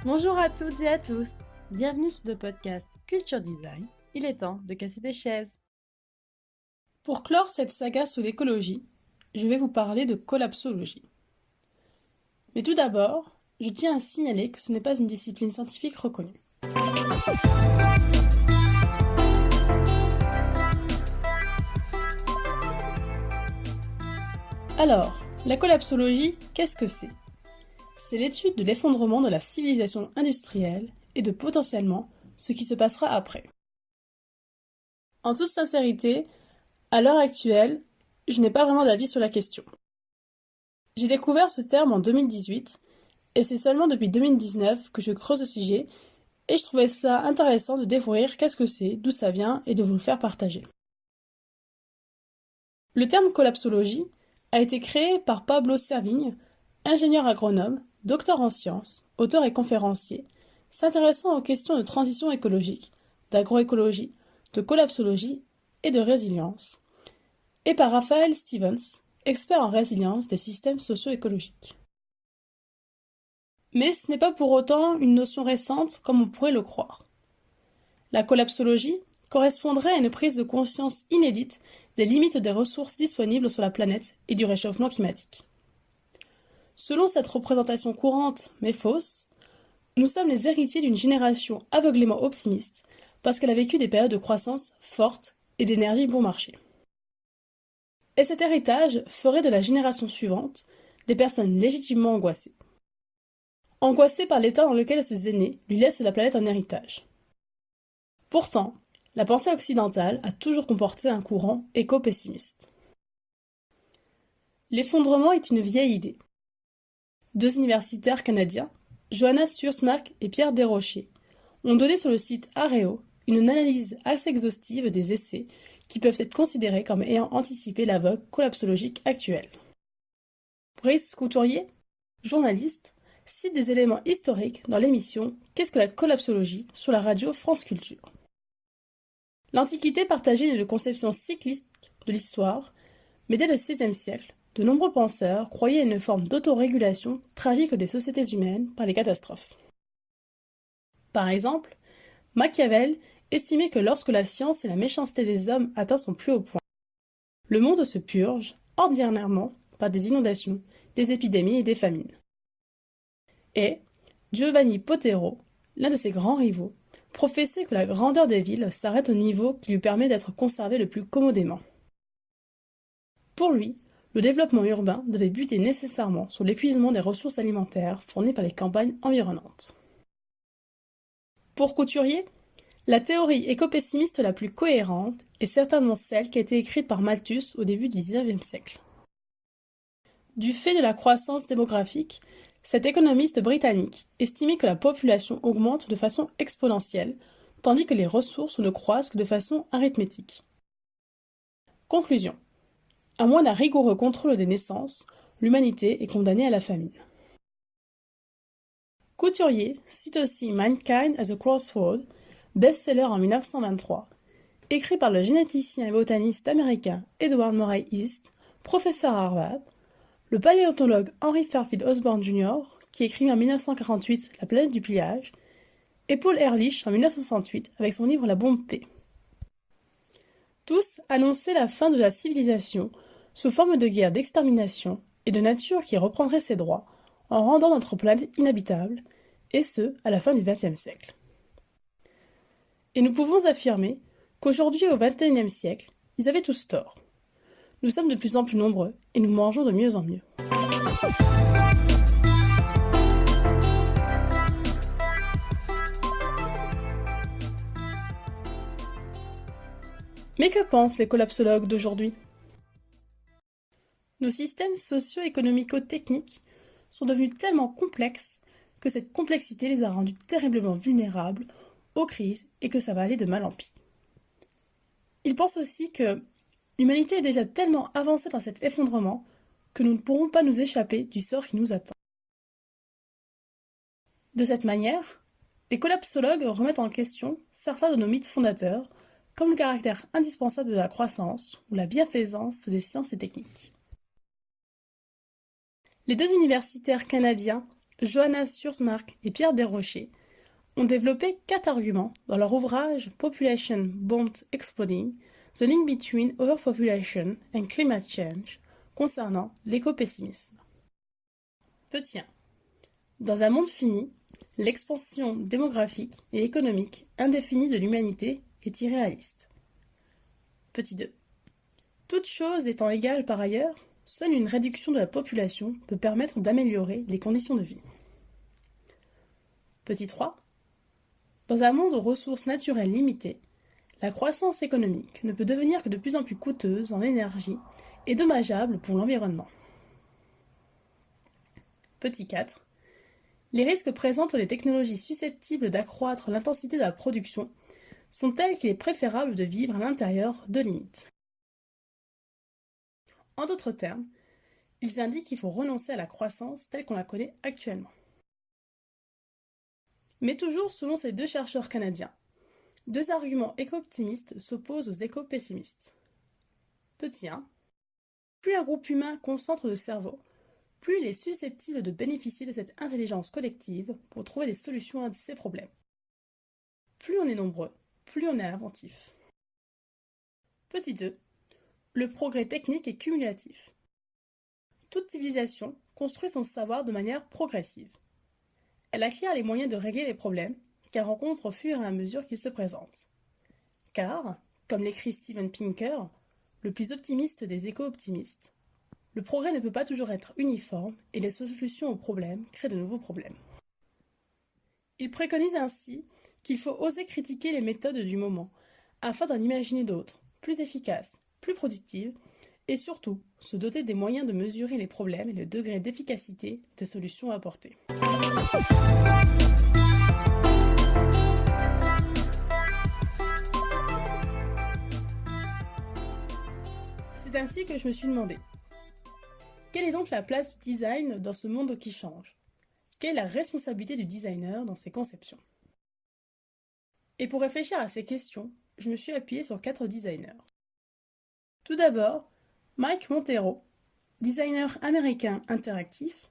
Bonjour à toutes et à tous, bienvenue sur le podcast Culture Design, il est temps de casser des chaises. Pour clore cette saga sur l'écologie, je vais vous parler de collapsologie. Mais tout d'abord, je tiens à signaler que ce n'est pas une discipline scientifique reconnue. Alors, la collapsologie, qu'est-ce que c'est ? C'est l'étude de l'effondrement de la civilisation industrielle et de potentiellement ce qui se passera après. En toute sincérité, à l'heure actuelle, je n'ai pas vraiment d'avis sur la question. J'ai découvert ce terme en 2018 et c'est seulement depuis 2019 que je creuse le sujet et je trouvais ça intéressant de découvrir qu'est-ce que c'est, d'où ça vient et de vous le faire partager. Le terme collapsologie a été créé par Pablo Servigne, ingénieur agronome, docteur en sciences, auteur et conférencier, s'intéressant aux questions de transition écologique, d'agroécologie, de collapsologie et de résilience, et par Raphaël Stevens, expert en résilience des systèmes socio-écologiques. Mais ce n'est pas pour autant une notion récente comme on pourrait le croire. La collapsologie correspondrait à une prise de conscience inédite des limites des ressources disponibles sur la planète et du réchauffement climatique. Selon cette représentation courante, mais fausse, nous sommes les héritiers d'une génération aveuglément optimiste parce qu'elle a vécu des périodes de croissance fortes et d'énergie bon marché. Et cet héritage ferait de la génération suivante des personnes légitimement angoissées. Angoissées par l'état dans lequel ses aînés lui laissent la planète en héritage. Pourtant, la pensée occidentale a toujours comporté un courant éco-pessimiste. L'effondrement est une vieille idée. Deux universitaires canadiens, Johanna Sursmack et Pierre Desrochers, ont donné sur le site Areo une analyse assez exhaustive des essais qui peuvent être considérés comme ayant anticipé la vogue collapsologique actuelle. Brice Couturier, journaliste, cite des éléments historiques dans l'émission Qu'est-ce que la collapsologie sur la radio France Culture. L'Antiquité partageait une conception cyclique de l'histoire, mais dès le XVIe siècle, de nombreux penseurs croyaient à une forme d'autorégulation tragique des sociétés humaines par les catastrophes. Par exemple, Machiavel estimait que lorsque la science et la méchanceté des hommes atteignent son plus haut point, le monde se purge ordinairement par des inondations, des épidémies et des famines. Et Giovanni Potero, l'un de ses grands rivaux, professait que la grandeur des villes s'arrête au niveau qui lui permet d'être conservé le plus commodément. Pour lui, le développement urbain devait buter nécessairement sur l'épuisement des ressources alimentaires fournies par les campagnes environnantes. Pour Couturier, la théorie éco-pessimiste la plus cohérente est certainement celle qui a été écrite par Malthus au début du XIXe siècle. Du fait de la croissance démographique, cet économiste britannique estimait que la population augmente de façon exponentielle, tandis que les ressources ne croissent que de façon arithmétique. Conclusion. À moins d'un rigoureux contrôle des naissances, l'humanité est condamnée à la famine. Couturier cite aussi Mankind as a Crossroad, best-seller en 1923, écrit par le généticien et botaniste américain Edward Murray East, professeur à Harvard, le paléontologue Henry Fairfield Osborn Jr., qui écrit en 1948 La planète du pillage, et Paul Ehrlich en 1968 avec son livre La bombe P. Tous annonçaient la fin de la civilisation sous forme de guerre d'extermination et de nature qui reprendrait ses droits en rendant notre planète inhabitable, et ce, à la fin du XXe siècle. Et nous pouvons affirmer qu'aujourd'hui, au XXIe siècle, ils avaient tous tort. Nous sommes de plus en plus nombreux et nous mangeons de mieux en mieux. Mais que pensent les collapsologues d'aujourd'hui ? Nos systèmes socio-économico-techniques sont devenus tellement complexes que cette complexité les a rendus terriblement vulnérables aux crises et que ça va aller de mal en pis. Ils pensent aussi que l'humanité est déjà tellement avancée dans cet effondrement que nous ne pourrons pas nous échapper du sort qui nous attend. De cette manière, les collapsologues remettent en question certains de nos mythes fondateurs, comme le caractère indispensable de la croissance ou la bienfaisance des sciences et techniques. Les deux universitaires canadiens, Johanna Sursmark et Pierre Desrochers, ont développé 4 arguments dans leur ouvrage Population Bound Exploding, The Link Between Overpopulation and Climate Change, concernant l'éco-pessimisme. Petit 1. Dans un monde fini, l'expansion démographique et économique indéfinie de l'humanité est irréaliste. Petit 2. Toutes choses étant égales par ailleurs, seule une réduction de la population peut permettre d'améliorer les conditions de vie. Petit 3. Dans un monde aux ressources naturelles limitées, la croissance économique ne peut devenir que de plus en plus coûteuse en énergie et dommageable pour l'environnement. Petit 4. Les risques présentent les technologies susceptibles d'accroître l'intensité de la production sont tels qu'il est préférable de vivre à l'intérieur de limites. En d'autres termes, ils indiquent qu'il faut renoncer à la croissance telle qu'on la connaît actuellement. Mais toujours selon ces deux chercheurs canadiens, deux arguments éco-optimistes s'opposent aux éco-pessimistes. Petit 1. Plus un groupe humain concentre de cerveau, plus il est susceptible de bénéficier de cette intelligence collective pour trouver des solutions à ses problèmes. Plus on est nombreux, plus on est inventif. Petit 2. Le progrès technique est cumulatif. Toute civilisation construit son savoir de manière progressive. Elle acquiert les moyens de régler les problèmes qu'elle rencontre au fur et à mesure qu'ils se présentent. Car, comme l'écrit Steven Pinker, le plus optimiste des éco-optimistes, le progrès ne peut pas toujours être uniforme et les solutions aux problèmes créent de nouveaux problèmes. Il préconise ainsi qu'il faut oser critiquer les méthodes du moment afin d'en imaginer d'autres, plus efficaces, plus productives et surtout se doter des moyens de mesurer les problèmes et le degré d'efficacité des solutions apportées. C'est ainsi que je me suis demandé, quelle est donc la place du design dans ce monde qui change? Quelle est la responsabilité du designer dans ses conceptions? Et pour réfléchir à ces questions, je me suis appuyée sur 4 designers. Tout d'abord, Mike Monteiro, designer américain interactif,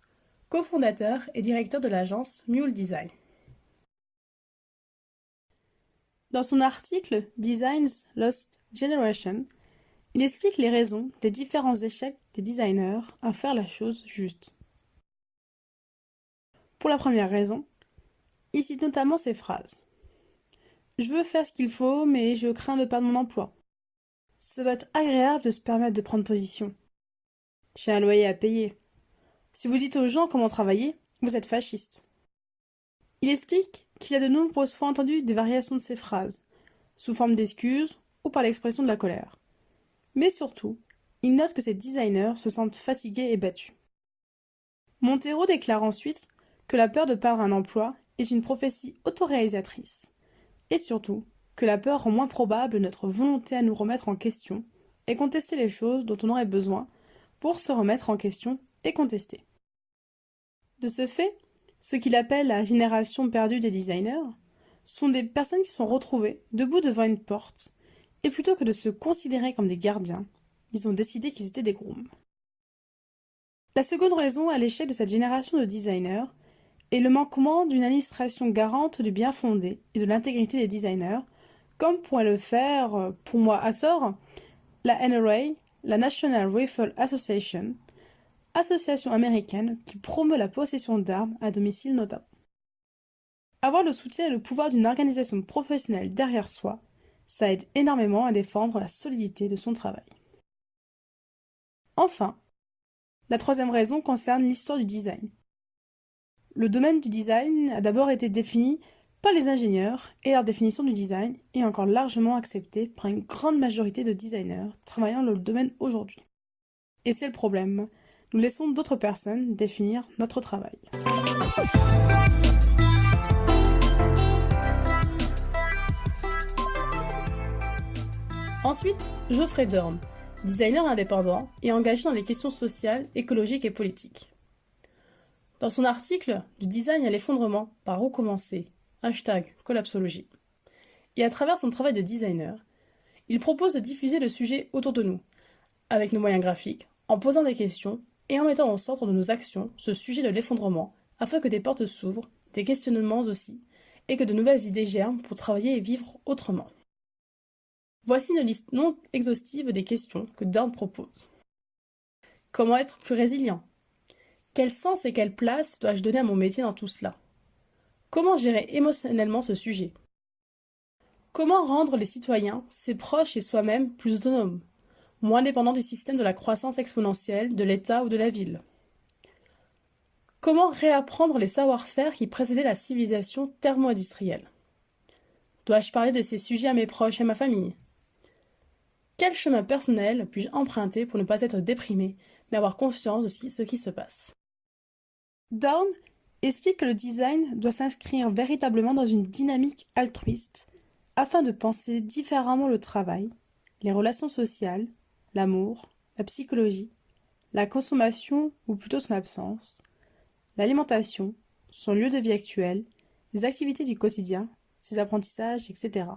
cofondateur et directeur de l'agence Mule Design. Dans son article Design's Lost Generation, il explique les raisons des différents échecs des designers à faire la chose juste. Pour la première raison, il cite notamment ces phrases. « Je veux faire ce qu'il faut, mais je crains de perdre mon emploi. Ça doit être agréable de se permettre de prendre position. J'ai un loyer à payer. Si vous dites aux gens comment travailler, vous êtes fasciste. » Il explique qu'il a de nombreuses fois entendu des variations de ces phrases, sous forme d'excuses ou par l'expression de la colère. Mais surtout, il note que ces designers se sentent fatigués et battus. Monteiro déclare ensuite que la peur de perdre un emploi est une prophétie autoréalisatrice, et surtout que la peur rend moins probable notre volonté à nous remettre en question et contester les choses dont on aurait besoin pour se remettre en question et contester. De ce fait, ce qu'il appelle la génération perdue des designers sont des personnes qui sont retrouvées debout devant une porte et plutôt que de se considérer comme des gardiens, ils ont décidé qu'ils étaient des grooms. La seconde raison à l'échec de cette génération de designers est le manquement d'une administration garante du bien fondé et de l'intégrité des designers, comme pourrait le faire, pour moi à tort, la NRA, la National Rifle Association, association américaine qui promeut la possession d'armes à domicile notamment. Avoir le soutien et le pouvoir d'une organisation professionnelle derrière soi, ça aide énormément à défendre la solidité de son travail. Enfin, la troisième raison concerne l'histoire du design. Le domaine du design a d'abord été défini par les ingénieurs et leur définition du design est encore largement acceptée par une grande majorité de designers travaillant dans le domaine aujourd'hui. Et c'est le problème, nous laissons d'autres personnes définir notre travail. Ensuite, Geoffrey Dorn, designer indépendant et engagé dans les questions sociales, écologiques et politiques. Dans son article « Du design à l'effondrement, par où commencer ?» #collapsologie. Et à travers son travail de designer, Il propose de diffuser le sujet autour de nous, avec nos moyens graphiques, en posant des questions et en mettant au centre de nos actions ce sujet de l'effondrement, afin que des portes s'ouvrent, des questionnements aussi, et que de nouvelles idées germent pour travailler et vivre autrement. Voici une liste non exhaustive des questions que Dorn propose. Comment être plus résilient? Quel sens et quelle place dois-je donner à mon métier dans tout cela? Comment gérer émotionnellement ce sujet? Comment rendre les citoyens, ses proches et soi-même plus autonomes, moins dépendants du système de la croissance exponentielle, de l'État ou de la ville? Comment réapprendre les savoir-faire qui précédaient la civilisation thermo-industrielle? Dois-je parler de ces sujets à mes proches et à ma famille? Quel chemin personnel puis-je emprunter pour ne pas être déprimé, mais avoir conscience de ce qui se passe? Dorn explique que le design doit s'inscrire véritablement dans une dynamique altruiste, afin de penser différemment le travail, les relations sociales, l'amour, la psychologie, la consommation ou plutôt son absence, l'alimentation, son lieu de vie actuel, les activités du quotidien, ses apprentissages, etc.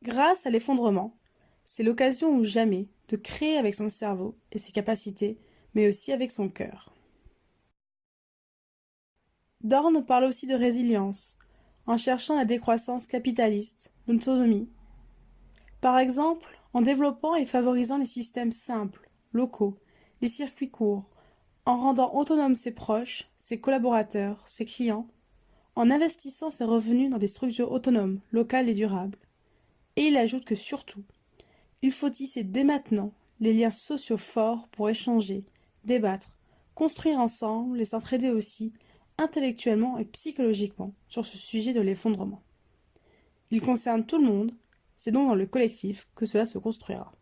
Grâce à l'effondrement, c'est l'occasion ou jamais de créer avec son cerveau et ses capacités, mais aussi avec son cœur. Dorn parle aussi de résilience, en cherchant la décroissance capitaliste, l'autonomie. Par exemple, en développant et favorisant les systèmes simples, locaux, les circuits courts, en rendant autonomes ses proches, ses collaborateurs, ses clients, en investissant ses revenus dans des structures autonomes, locales et durables. Et il ajoute que surtout, il faut tisser dès maintenant les liens sociaux forts pour échanger, débattre, construire ensemble et s'entraider aussi, intellectuellement et psychologiquement, sur ce sujet de l'effondrement. Il concerne tout le monde, c'est donc dans le collectif que cela se construira.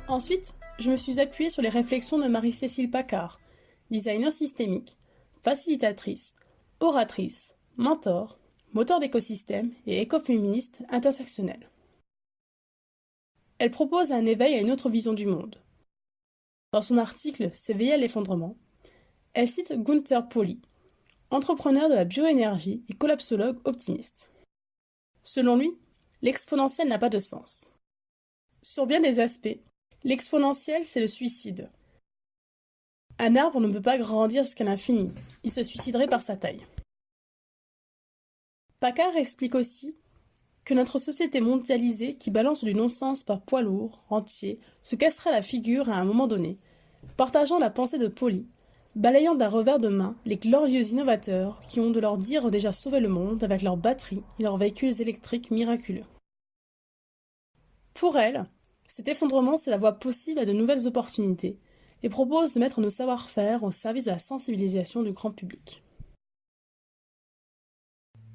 Ensuite, je me suis appuyée sur les réflexions de Marie-Cécile Paccard, designer systémique, facilitatrice, oratrice, mentor, moteur d'écosystème et écoféministe intersectionnelle. Elle propose un éveil à une autre vision du monde. Dans son article S'éveiller à l'effondrement, elle cite Gunther Pauli, entrepreneur de la bioénergie et collapsologue optimiste. Selon lui, l'exponentiel n'a pas de sens. Sur bien des aspects, l'exponentiel, c'est le suicide. Un arbre ne peut pas grandir jusqu'à l'infini, il se suiciderait par sa taille. Paccard explique aussi que notre société mondialisée qui balance du non-sens par poids lourd, entier, se cassera la figure à un moment donné, partageant la pensée de Pauli, balayant d'un revers de main les glorieux innovateurs qui ont de leur dire déjà sauvé le monde avec leurs batteries et leurs véhicules électriques miraculeux. Pour elle, cet effondrement, c'est la voie possible à de nouvelles opportunités et propose de mettre nos savoir-faire au service de la sensibilisation du grand public.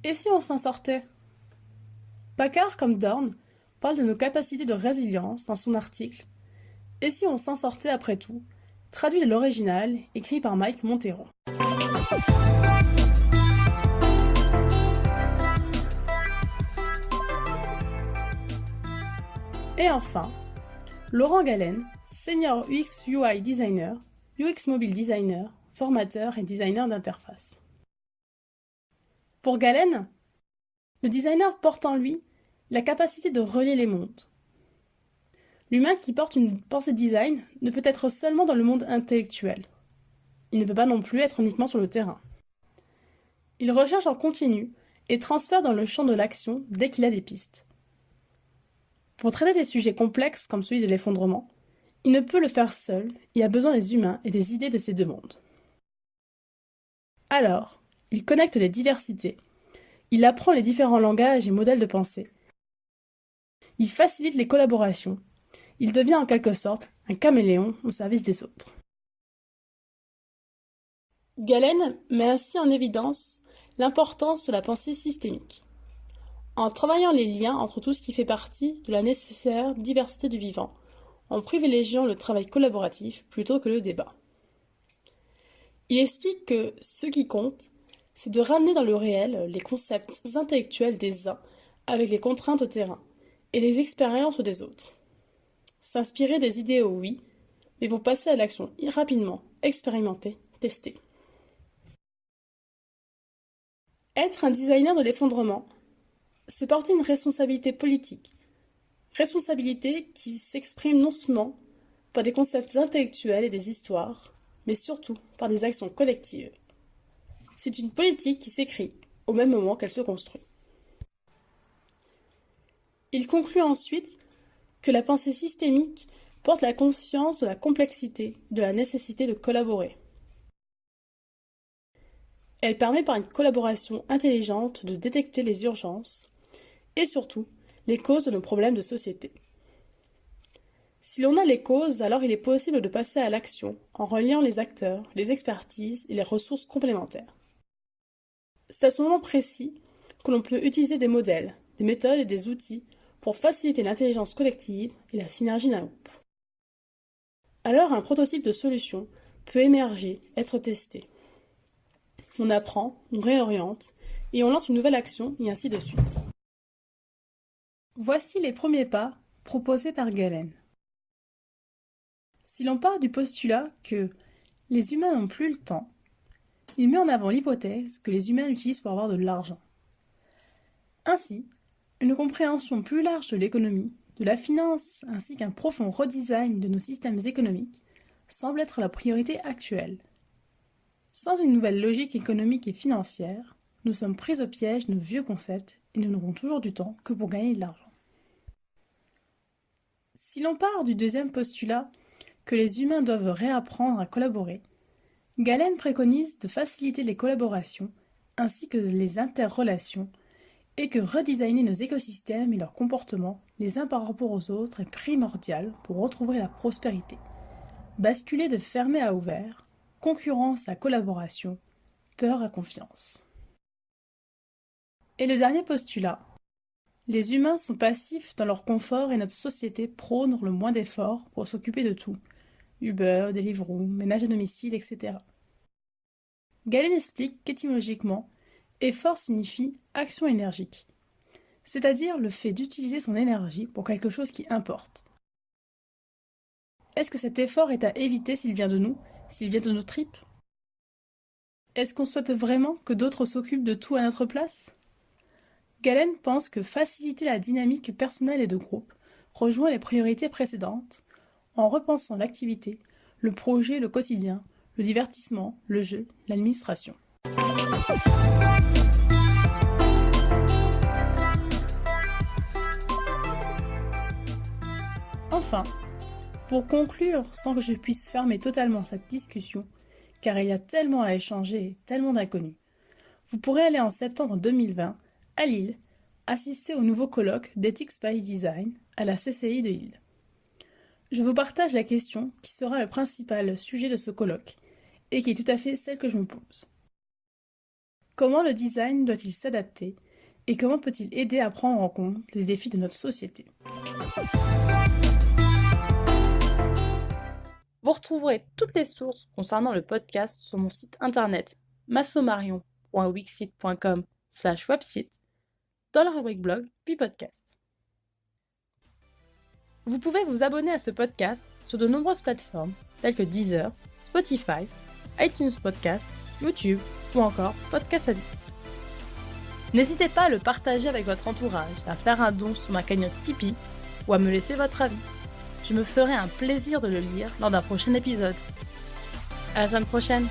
Et si on s'en sortait? Paccard, comme Dorn, parle de nos capacités de résilience dans son article « Et si on s'en sortait après tout ?» traduit de l'original, écrit par Mike Montero. Et enfin, Laurent Galen, senior UX UI designer, UX mobile designer, formateur et designer d'interface. Pour Galen, le designer porte en lui la capacité de relier les mondes. L'humain qui porte une pensée design ne peut être seulement dans le monde intellectuel. Il ne peut pas non plus être uniquement sur le terrain. Il recherche en continu et transfère dans le champ de l'action dès qu'il a des pistes. Pour traiter des sujets complexes comme celui de l'effondrement, il ne peut le faire seul et a besoin des humains et des idées de ces deux mondes. Alors, il connecte les diversités, il apprend les différents langages et modèles de pensée, il facilite les collaborations, il devient en quelque sorte un caméléon au service des autres. Galen met ainsi en évidence l'importance de la pensée systémique, en travaillant les liens entre tout ce qui fait partie de la nécessaire diversité du vivant, en privilégiant le travail collaboratif plutôt que le débat. Il explique que ce qui compte, c'est de ramener dans le réel les concepts intellectuels des uns avec les contraintes au terrain et les expériences des autres. S'inspirer des idéaux, oui, mais pour passer à l'action rapidement, expérimenter, tester. Être un designer de l'effondrement, c'est porter une responsabilité politique. Responsabilité qui s'exprime non seulement par des concepts intellectuels et des histoires, mais surtout par des actions collectives. C'est une politique qui s'écrit au même moment qu'elle se construit. Il conclut ensuite que la pensée systémique porte la conscience de la complexité et de la nécessité de collaborer. Elle permet par une collaboration intelligente de détecter les urgences et surtout les causes de nos problèmes de société. Si l'on a les causes, alors il est possible de passer à l'action en reliant les acteurs, les expertises et les ressources complémentaires. C'est à ce moment précis que l'on peut utiliser des modèles, des méthodes et des outils pour faciliter l'intelligence collective et la synergie d'un groupe. Alors un prototype de solution peut émerger, être testé. On apprend, on réoriente et on lance une nouvelle action et ainsi de suite. Voici les premiers pas proposés par Galen. Si l'on part du postulat que les humains n'ont plus le temps, il met en avant l'hypothèse que les humains l'utilisent pour avoir de l'argent. Ainsi, une compréhension plus large de l'économie, de la finance ainsi qu'un profond redesign de nos systèmes économiques semble être la priorité actuelle. Sans une nouvelle logique économique et financière, nous sommes pris au piège de nos vieux concepts et nous n'aurons toujours du temps que pour gagner de l'argent. Si l'on part du deuxième postulat que les humains doivent réapprendre à collaborer, Galen préconise de faciliter les collaborations ainsi que les interrelations et que redesigner nos écosystèmes et leurs comportements les uns par rapport aux autres est primordial pour retrouver la prospérité. Basculer de fermé à ouvert, concurrence à collaboration, peur à confiance. Et le dernier postulat. Les humains sont passifs dans leur confort et notre société prône le moins d'efforts pour s'occuper de tout. Uber, Deliveroo, ménage à domicile, etc. Galen explique qu'étymologiquement, effort signifie action énergique, c'est-à-dire le fait d'utiliser son énergie pour quelque chose qui importe. Est-ce que cet effort est à éviter s'il vient de nous, s'il vient de nos tripes ? Est-ce qu'on souhaite vraiment que d'autres s'occupent de tout à notre place ? Galen pense que faciliter la dynamique personnelle et de groupe rejoint les priorités précédentes en repensant l'activité, le projet, le quotidien, le divertissement, le jeu, l'administration. Enfin, pour conclure, sans que je puisse fermer totalement cette discussion, car il y a tellement à échanger et tellement d'inconnus, vous pourrez aller en septembre 2020 à Lille, assister au nouveau colloque d'Ethics by Design à la CCI de Lille. Je vous partage la question qui sera le principal sujet de ce colloque et qui est tout à fait celle que je me pose. Comment le design doit-il s'adapter et comment peut-il aider à prendre en compte les défis de notre société ? Vous retrouverez toutes les sources concernant le podcast sur mon site internet massomarion.wixsite.com/website dans la rubrique blog puis podcast. Vous pouvez vous abonner à ce podcast sur de nombreuses plateformes telles que Deezer, Spotify, iTunes Podcast, YouTube ou encore Podcast Addict. N'hésitez pas à le partager avec votre entourage, à faire un don sur ma cagnotte Tipeee ou à me laisser votre avis. Je me ferai un plaisir de le lire lors d'un prochain épisode. À la semaine prochaine!